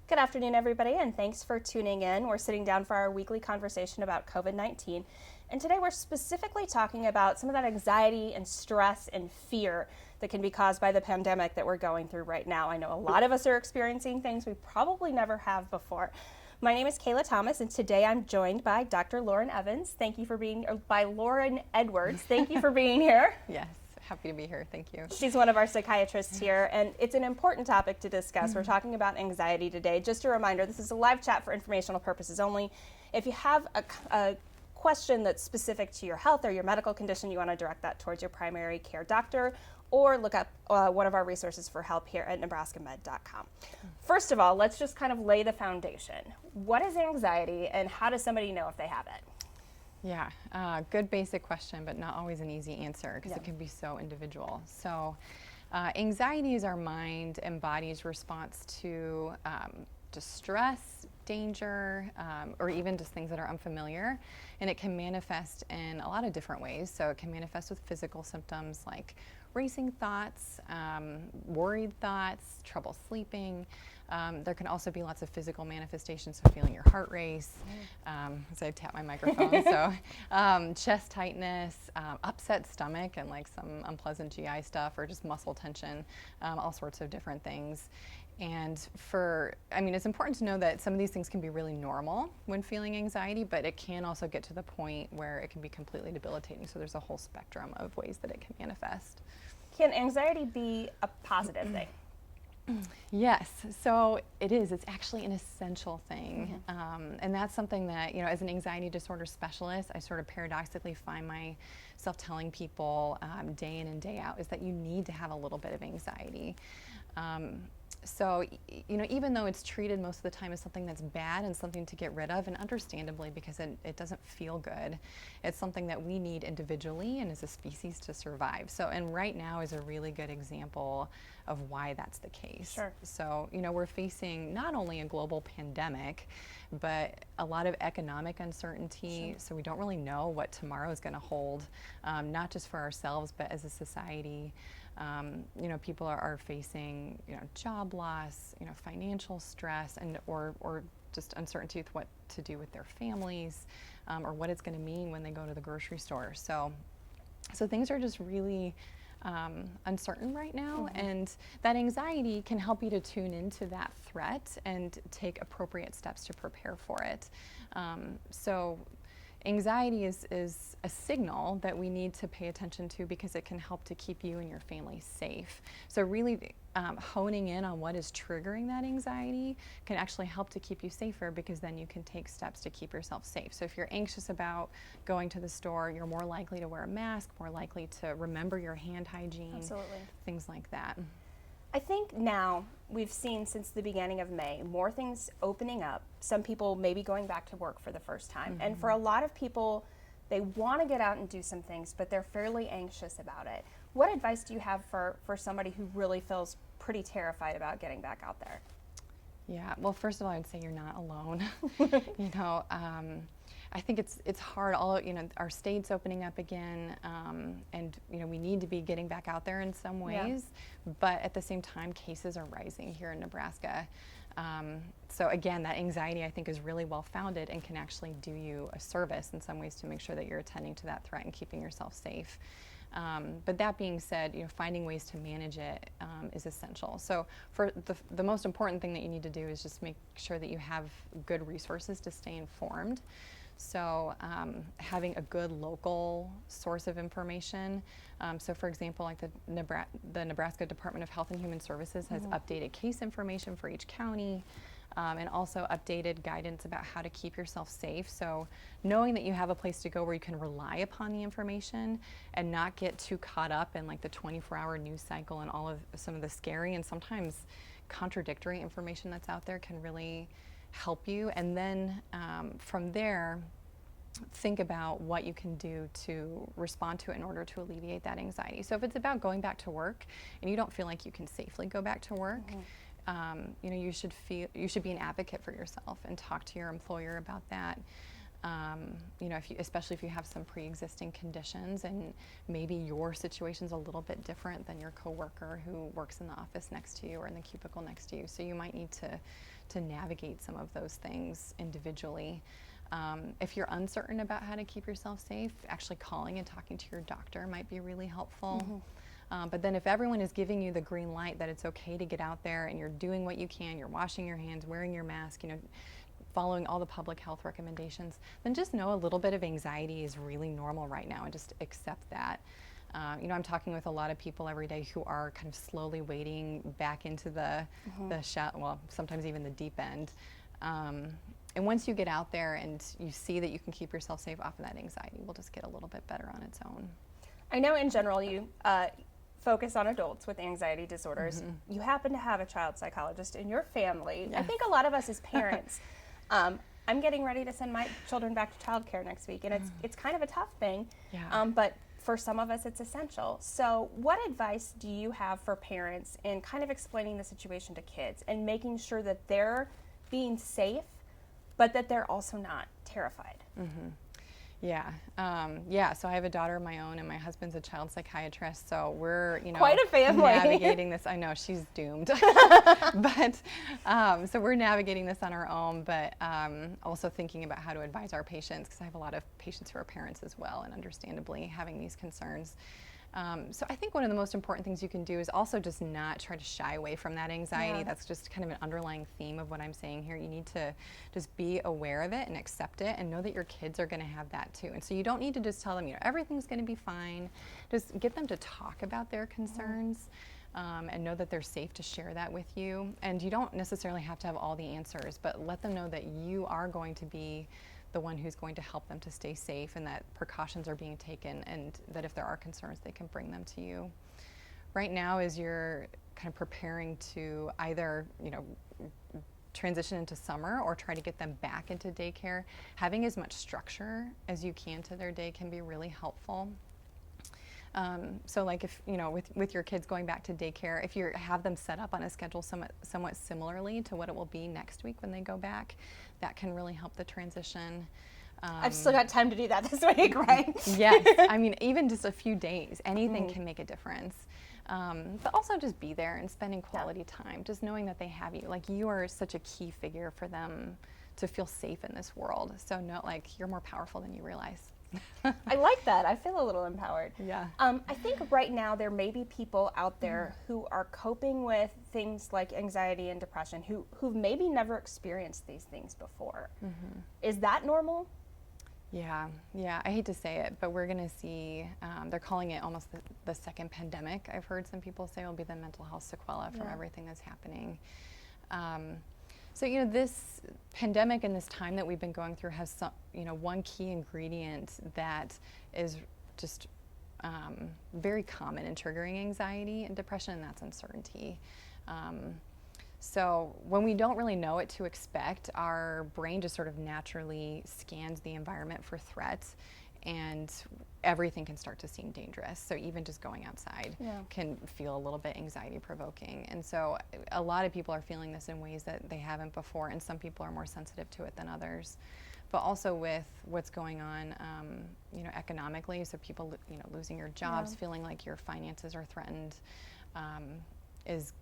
Good afternoon, everybody, and thanks for tuning in. We're sitting down for our weekly conversation about COVID-19, and today we're specifically talking about some of that anxiety and stress and fear that can be caused by the pandemic that we're going through right now. I know a lot of us are experiencing things we probably never have before. My name is Kayla Thomas, and today I'm joined by Dr. Lauren Evans. Thank you for being, or by Lauren Edwards. Thank you for being here. Yes, happy to be here. Thank you. She's one of our psychiatrists here, and it's an important topic to discuss. We're talking about anxiety today. Just a reminder, this is a live chat for informational purposes only. If you have a question that's specific to your health or your medical condition, you want to direct that towards your primary care doctor, or look up one of our resources for help here at nebraskamed.com. First of all, let's just kind of lay the foundation. What is anxiety, and how does somebody know if they have it? Yeah, good basic question, but not always an easy answer because Yeah. it can be so individual. So anxiety is our mind and body's response to distress, danger, or even just things that are unfamiliar. And it can manifest in a lot of different ways. So it can manifest with physical symptoms like racing thoughts, worried thoughts, trouble sleeping. There can also be lots of physical manifestations, so feeling your heart race, as I tap my microphone, so chest tightness, upset stomach, and like some unpleasant GI stuff, or just muscle tension, all sorts of different things. And it's important to know that some of these things can be really normal when feeling anxiety, but it can also get to the point where it can be completely debilitating. So there's a whole spectrum of ways that it can manifest. Can anxiety be a positive thing? Yes, so it is. It's actually an essential thing. And that's something that, as an anxiety disorder specialist, I sort of paradoxically find myself telling people day in and day out is that you need to have a little bit of anxiety. So, even though it's treated most of the time as something that's bad and something to get rid of, and understandably because it doesn't feel good, it's something that we need individually and as a species to survive. So, and right now is a really good example of why that's the case. Sure. So, we're facing not only a global pandemic, but a lot of economic uncertainty. Sure. So we don't really know what tomorrow is going to hold, not just for ourselves, but as a society. People are facing, job loss, financial stress, and or just uncertainty with what to do with their families, or what it's going to mean when they go to the grocery store. So things are just really uncertain right now, and that anxiety can help you to tune into that threat and take appropriate steps to prepare for it. So anxiety is a signal that we need to pay attention to because it can help to keep you and your family safe. So really honing in on what is triggering that anxiety can actually help to keep you safer, because then you can take steps to keep yourself safe. So if you're anxious about going to the store, you're more likely to wear a mask, more likely to remember your hand hygiene, Absolutely. things like that. I think now we've seen since the beginning of May more things opening up. Some people maybe going back to work for the first time. And for a lot of people, they want to get out and do some things, but they're fairly anxious about it. What advice do you have for somebody who really feels pretty terrified about getting back out there? Yeah, well, first of all, I would say you're not alone. I think it's hard. Our state's opening up again, and we need to be getting back out there in some ways. Yeah. But at the same time, cases are rising here in Nebraska. So again, that anxiety I think is really well founded and can actually do you a service in some ways to make sure that you're attending to that threat and keeping yourself safe. But that being said, finding ways to manage it is essential. So for the most important thing that you need to do is just make sure that you have good resources to stay informed. So having a good local source of information. So for example, like the Nebraska Department of Health and Human Services has updated case information for each county. And also updated guidance about how to keep yourself safe. So knowing that you have a place to go where you can rely upon the information and not get too caught up in like the 24-hour news cycle and all of some of the scary and sometimes contradictory information that's out there can really help you. And then from there, think about what you can do to respond to it in order to alleviate that anxiety. So if it's about going back to work and you don't feel like you can safely go back to work, you should be an advocate for yourself and talk to your employer about that. Especially if you have some pre-existing conditions and maybe your situation's a little bit different than your coworker who works in the office next to you or in the cubicle next to you. So you might need to to navigate some of those things individually. If you're uncertain about how to keep yourself safe, actually calling and talking to your doctor might be really helpful. But then if everyone is giving you the green light that it's okay to get out there and you're doing what you can, you're washing your hands, wearing your mask, following all the public health recommendations, then just know a little bit of anxiety is really normal right now and just accept that. I'm talking with a lot of people every day who are kind of slowly wading back into the well, sometimes even the deep end. And once you get out there and you see that you can keep yourself safe, often that anxiety will just get a little bit better on its own. I know in general you focus on adults with anxiety disorders. You happen to have a child psychologist in your family. Yes. I think a lot of us as parents, I'm getting ready to send my children back to childcare next week, and it's kind of a tough thing, but for some of us it's essential. So what advice do you have for parents in kind of explaining the situation to kids and making sure that they're being safe, but that they're also not terrified? So I have a daughter of my own, and my husband's a child psychiatrist, so we're, quite a family. Navigating this. I know, she's doomed. But, so we're navigating this on our own, but also thinking about how to advise our patients, because I have a lot of patients who are parents as well, and understandably having these concerns. So I think one of the most important things you can do is also just not try to shy away from that anxiety. That's just kind of an underlying theme of what I'm saying here. You need to just be aware of it and accept it and know that your kids are going to have that too. And so you don't need to just tell them, everything's going to be fine. Just get them to talk about their concerns and know that they're safe to share that with you. And you don't necessarily have to have all the answers, but let them know that you are going to be the one who's going to help them to stay safe, and that precautions are being taken, and that if there are concerns, they can bring them to you. Right now, as you're kind of preparing to either, transition into summer or try to get them back into daycare, having as much structure as you can to their day can be really helpful. So like if, with your kids going back to daycare, if you have them set up on a schedule somewhat similarly to what it will be next week when they go back, that can really help the transition. I've still got time to do that this week, right? Yes, even just a few days, anything can make a difference. But also just be there and spending quality time, just knowing that they have you. Like, you are such a key figure for them to feel safe in this world. So you're more powerful than you realize. I like that. I feel a little empowered. Yeah. I think right now there may be people out there who are coping with things like anxiety and depression who've maybe never experienced these things before. Is that normal? Yeah. I hate to say it, but we're going to see, they're calling it almost the second pandemic. I've heard some people say will be the mental health sequela from everything that's happening. So, this pandemic and this time that we've been going through has some, one key ingredient that is just very common in triggering anxiety and depression, and that's uncertainty. So when we don't really know what to expect, our brain just sort of naturally scans the environment for threats, and everything can start to seem dangerous. So even just going outside can feel a little bit anxiety provoking. And so a lot of people are feeling this in ways that they haven't before, and some people are more sensitive to it than others. But also with what's going on, economically, so people, losing your jobs, feeling like your finances are threatened, is,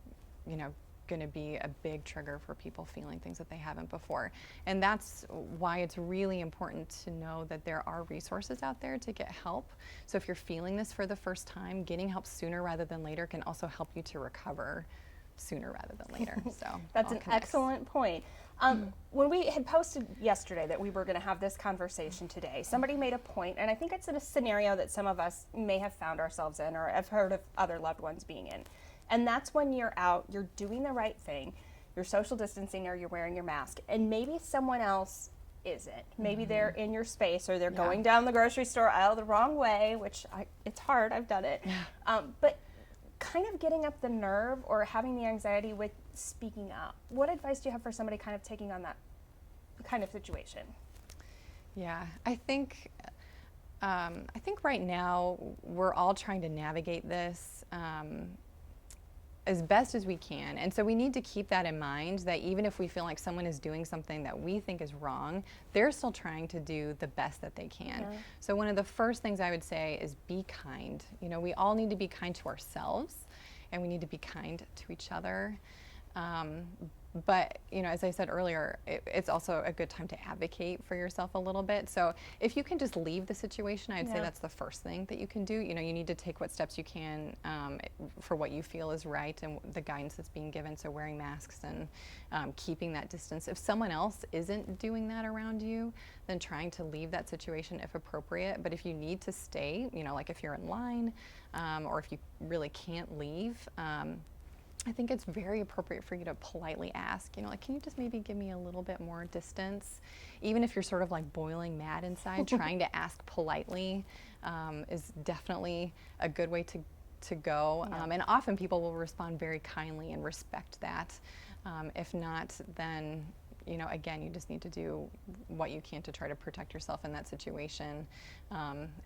going to be a big trigger for people feeling things that they haven't before. And that's why it's really important to know that there are resources out there to get help. So if you're feeling this for the first time, getting help sooner rather than later can also help you to recover sooner rather than later. So that's an excellent point. When we had posted yesterday that we were going to have this conversation today, somebody made a point, and I think it's in a scenario that some of us may have found ourselves in or have heard of other loved ones being in. And that's when you're out, you're doing the right thing, you're social distancing or you're wearing your mask, and maybe someone else isn't. Maybe they're in your space, or they're going down the grocery store aisle the wrong way, which it's hard, I've done it. But kind of getting up the nerve or having the anxiety with speaking up. What advice do you have for somebody kind of taking on that kind of situation? Yeah, I think right now we're all trying to navigate this as best as we can. And so we need to keep that in mind, that even if we feel like someone is doing something that we think is wrong, they're still trying to do the best that they can. So one of the first things I would say is be kind. We all need to be kind to ourselves, and we need to be kind to each other. But, as I said earlier, it's also a good time to advocate for yourself a little bit. So if you can just leave the situation, I'd say that's the first thing that you can do. You need to take what steps you can for what you feel is right and the guidance that's being given. So wearing masks and keeping that distance. If someone else isn't doing that around you, then trying to leave that situation if appropriate. But if you need to stay, like if you're in line or if you really can't leave, I think it's very appropriate for you to politely ask, can you just maybe give me a little bit more distance? Even if you're sort of like boiling mad inside, trying to ask politely is definitely a good way to go. Yeah. And often people will respond very kindly and respect that. If not, then again, you just need to do what you can to try to protect yourself in that situation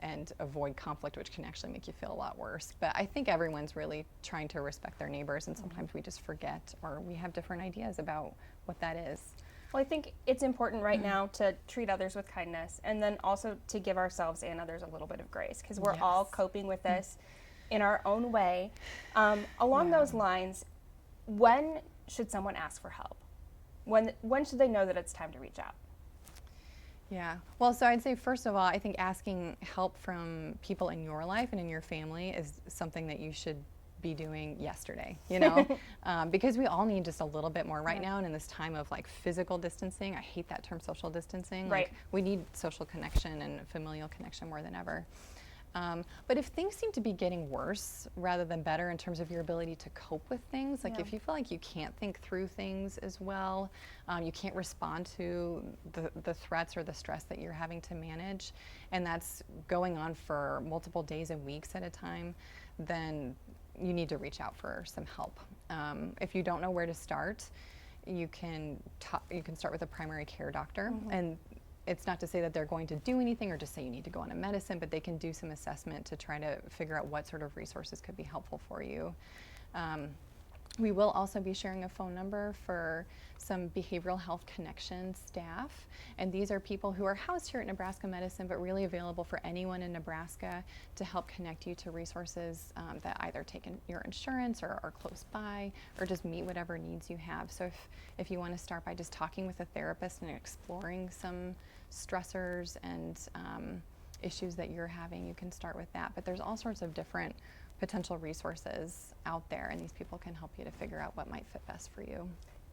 and avoid conflict, which can actually make you feel a lot worse. But I think everyone's really trying to respect their neighbors, and sometimes we just forget or we have different ideas about what that is. Well, I think it's important right now to treat others with kindness, and then also to give ourselves and others a little bit of grace, because we're all coping with this in our own way. Along those lines, when should someone ask for help? When should they know that it's time to reach out? Yeah. Well, so I'd say, first of all, I think asking help from people in your life and in your family is something that you should be doing yesterday, because we all need just a little bit more right now. And in this time of like physical distancing, I hate that term, social distancing. Right. Like, we need social connection and familial connection more than ever. But if things seem to be getting worse rather than better in terms of your ability to cope with things, like if you feel like you can't think through things as well, you can't respond to the threats or the stress that you're having to manage, and that's going on for multiple days and weeks at a time, then you need to reach out for some help. If you don't know where to start, you can start with a primary care doctor, and it's not to say that they're going to do anything or just say you need to go on a medicine, but they can do some assessment to try to figure out what sort of resources could be helpful for you. We will also be sharing a phone number for some behavioral health connection staff, and these are people who are housed here at Nebraska Medicine but really available for anyone in Nebraska to help connect you to resources that either take your insurance or are close by or just meet whatever needs you have. So if you want to start by just talking with a therapist and exploring some stressors and issues that you're having, you can start with that. But there's all sorts of different potential resources out there, and these people can help you to figure out what might fit best for you.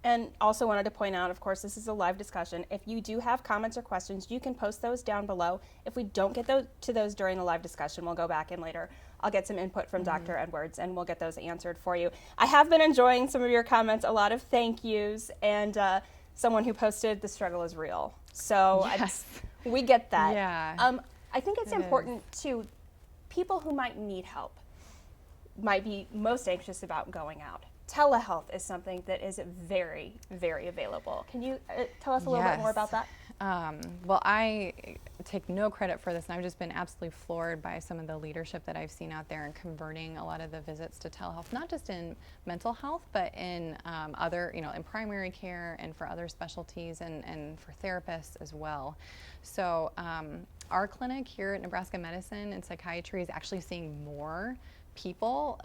And also wanted to point out, of course, this is a live discussion. If you do have comments or questions, you can post those down below. If we don't get to those during the live discussion, we'll go back in later. I'll get some input from Dr. Edwards, and we'll get those answered for you. I have been enjoying some of your comments, a lot of thank yous, and someone who posted, the struggle is real. So we get that. Yeah. I think it's important to people who might need help, might be most anxious about going out. Telehealth is something that is very, very available. Can you tell us a little bit more about that? Well, I take no credit for this, and I've just been absolutely floored by some of the leadership that I've seen out there in converting a lot of the visits to telehealth, not just in mental health, but in other, in primary care and for other specialties and for therapists as well. So our clinic here at Nebraska Medicine and Psychiatry is actually seeing more people.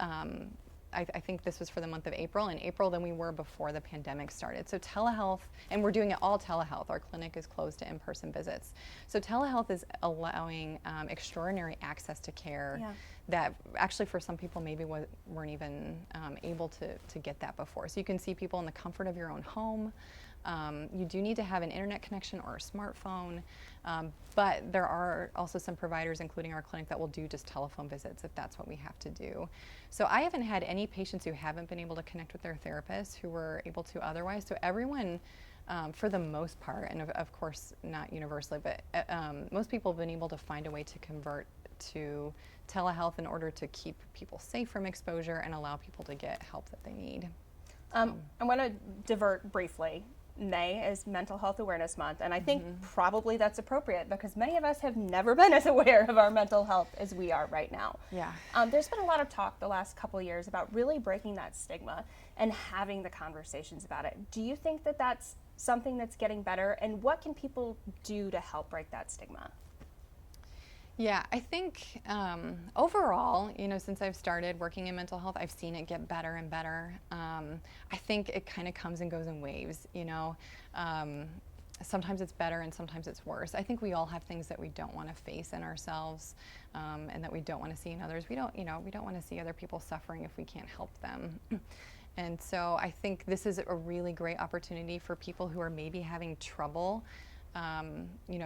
I think this was for the month of April than we were before the pandemic started. So telehealth, and we're doing it all telehealth. Our clinic is closed to in-person visits. So telehealth is allowing extraordinary access to care that actually for some people maybe weren't even able to get that before. So you can see people in the comfort of your own home. You do need to have an internet connection or a smartphone, but there are also some providers, including our clinic, that will do just telephone visits if that's what we have to do. So I haven't had any patients who haven't been able to connect with their therapists who were able to otherwise. So everyone, for the most part, and of course not universally, but most people have been able to find a way to convert to telehealth in order to keep people safe from exposure and allow people to get help that they need. I want to divert briefly. May is Mental Health Awareness Month, and I think probably that's appropriate because many of us have never been as aware of our mental health as we are right now. Yeah. There's been a lot of talk the last couple of years about really breaking that stigma and having the conversations about it. Do you think that that's something that's getting better, and what can people do to help break that stigma? Yeah, I think overall, since I've started working in mental health, I've seen it get better and better. I think it kind of comes and goes in waves. Sometimes it's better and sometimes it's worse. I think we all have things that we don't want to face in ourselves, and that we don't want to see in others. We don't want to see other people suffering if we can't help them. And so I think this is a really great opportunity for people who are maybe having trouble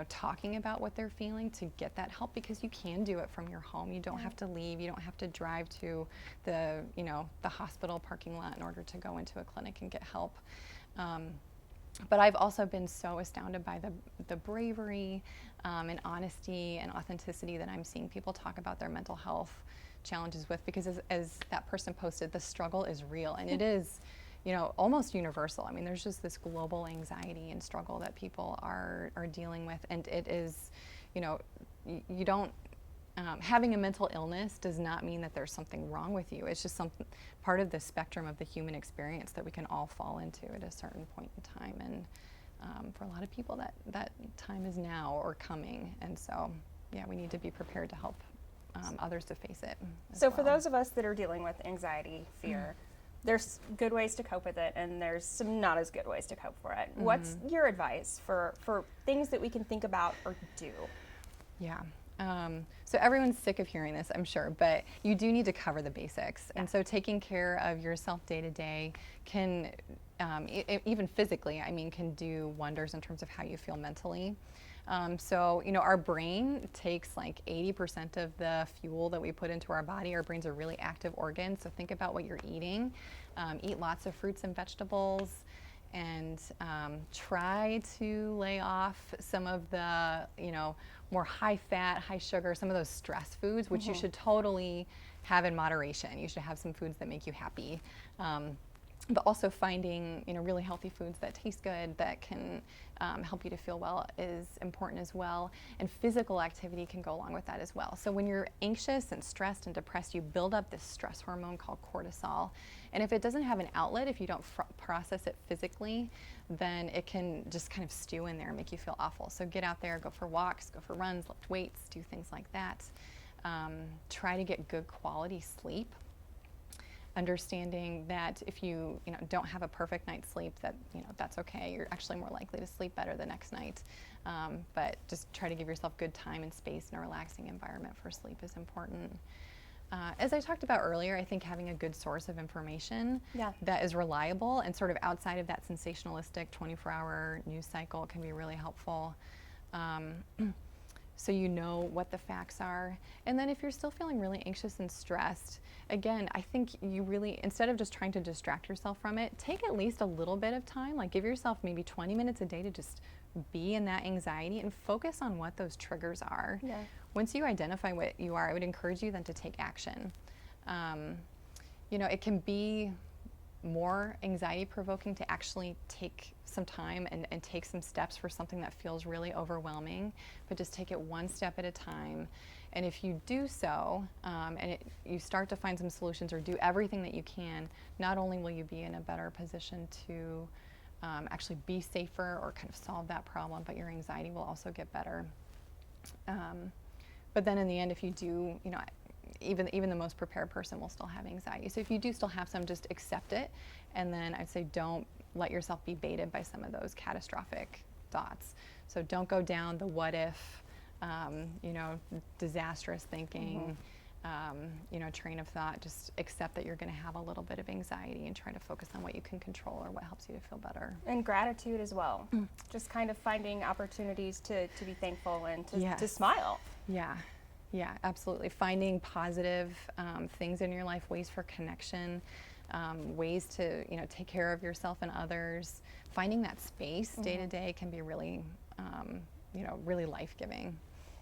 talking about what they're feeling, to get that help, because you can do it from your home. You don't have to leave. You don't have to drive to the hospital parking lot in order to go into a clinic and get help. But I've also been so astounded by the bravery and honesty and authenticity that I'm seeing people talk about their mental health challenges with, because as that person posted, the struggle is real, and it is almost universal. I mean, there's just this global anxiety and struggle that people are dealing with, and it is, you don't, having a mental illness does not mean that there's something wrong with you. It's just part of the spectrum of the human experience that we can all fall into at a certain point in time, and for a lot of people that time is now or coming, and so yeah, we need to be prepared to help others to face it. So for those of us that are dealing with anxiety, fear, there's good ways to cope with it, and there's some not as good ways to cope for it. What's your advice for things that we can think about or do? Yeah. So everyone's sick of hearing this, I'm sure, but you do need to cover the basics. Yeah. And so taking care of yourself day to day can, even physically, can do wonders in terms of how you feel mentally. So, our brain takes like 80% of the fuel that we put into our body. Our brain's a really active organ, so think about what you're eating. Eat lots of fruits and vegetables, and try to lay off some of the, more high fat, high sugar, some of those stress foods, which you should totally have in moderation. You should have some foods that make you happy. But also finding, really healthy foods that taste good, that can help you to feel well, is important as well. And physical activity can go along with that as well. So when you're anxious and stressed and depressed, you build up this stress hormone called cortisol. And if it doesn't have an outlet, if you don't process it physically, then it can just kind of stew in there and make you feel awful. So get out there, go for walks, go for runs, lift weights, do things like that. Try to get good quality sleep. Understanding that if you don't have a perfect night's sleep, that that's okay. You're actually more likely to sleep better the next night. But just try to give yourself good time and space, and a relaxing environment for sleep is important. As I talked about earlier, I think having a good source of information that is reliable and sort of outside of that sensationalistic 24-hour news cycle can be really helpful. So you know what the facts are. And then if you're still feeling really anxious and stressed, again, I think you really, instead of just trying to distract yourself from it, take at least a little bit of time, like give yourself maybe 20 minutes a day to just be in that anxiety and focus on what those triggers are. Yeah. Once you identify what you are, I would encourage you then to take action. It can be more anxiety provoking to actually take some time and take some steps for something that feels really overwhelming, but just take it one step at a time. And if you do so, you start to find some solutions or do everything that you can, not only will you be in a better position to actually be safer or kind of solve that problem, but your anxiety will also get better. But then in the end, if you do, even the most prepared person will still have anxiety. So if you do still have some, just accept it. And then I'd say don't let yourself be baited by some of those catastrophic thoughts. So don't go down the what if, disastrous thinking, train of thought. Just accept that you're going to have a little bit of anxiety and try to focus on what you can control or what helps you to feel better. And gratitude as well. Just kind of finding opportunities to be thankful and to smile. Yeah, absolutely. Finding positive things in your life, ways for connection, ways to take care of yourself and others. Finding that space day to day can be really, really life-giving.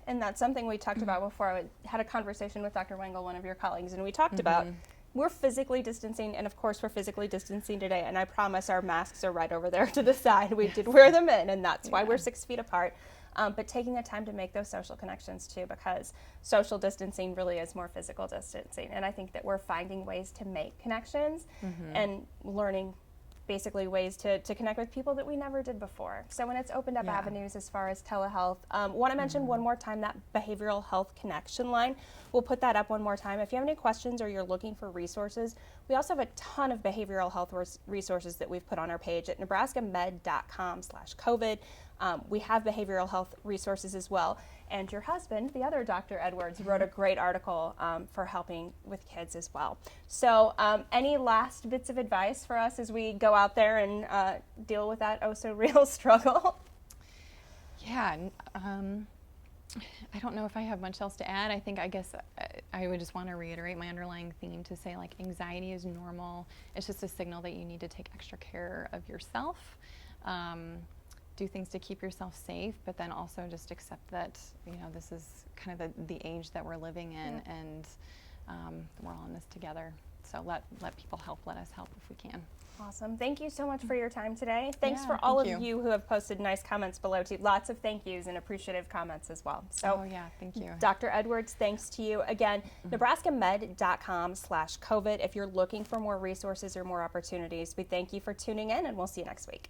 And that's something we talked about before. I had a conversation with Dr. Wengel, one of your colleagues, and we talked about we're physically distancing, and of course we're physically distancing today, and I promise our masks are right over there to the side. We did wear them in, and that's why we're 6 feet apart. But taking the time to make those social connections too, because social distancing really is more physical distancing. And I think that we're finding ways to make connections and learning basically ways to connect with people that we never did before. So when it's opened up Yeah. avenues as far as telehealth, want to mention one more time that behavioral health connection line. We'll put that up one more time. If you have any questions or you're looking for resources, we also have a ton of behavioral health resources that we've put on our page at nebraskamed.com/COVID. We have behavioral health resources as well. And your husband, the other Dr. Edwards, wrote a great article for helping with kids as well. So any last bits of advice for us as we go out there and deal with that oh so real struggle? Yeah, I don't know if I have much else to add. I guess I would just want to reiterate my underlying theme to say, like, anxiety is normal. It's just a signal that you need to take extra care of yourself. Do things to keep yourself safe, but then also just accept that, you know, this is kind of the age that we're living in, and we're all in this together. So let people help. Let us help if we can. Awesome. Thank you so much for your time today. Thanks Yeah, for all thank of you. you who have posted nice comments below too. Lots of thank yous and appreciative comments as well. So Oh yeah, thank you. Dr. Edwards, thanks to you. Again, nebraskamed.com/COVID if you're looking for more resources or more opportunities. We thank you for tuning in, and we'll see you next week.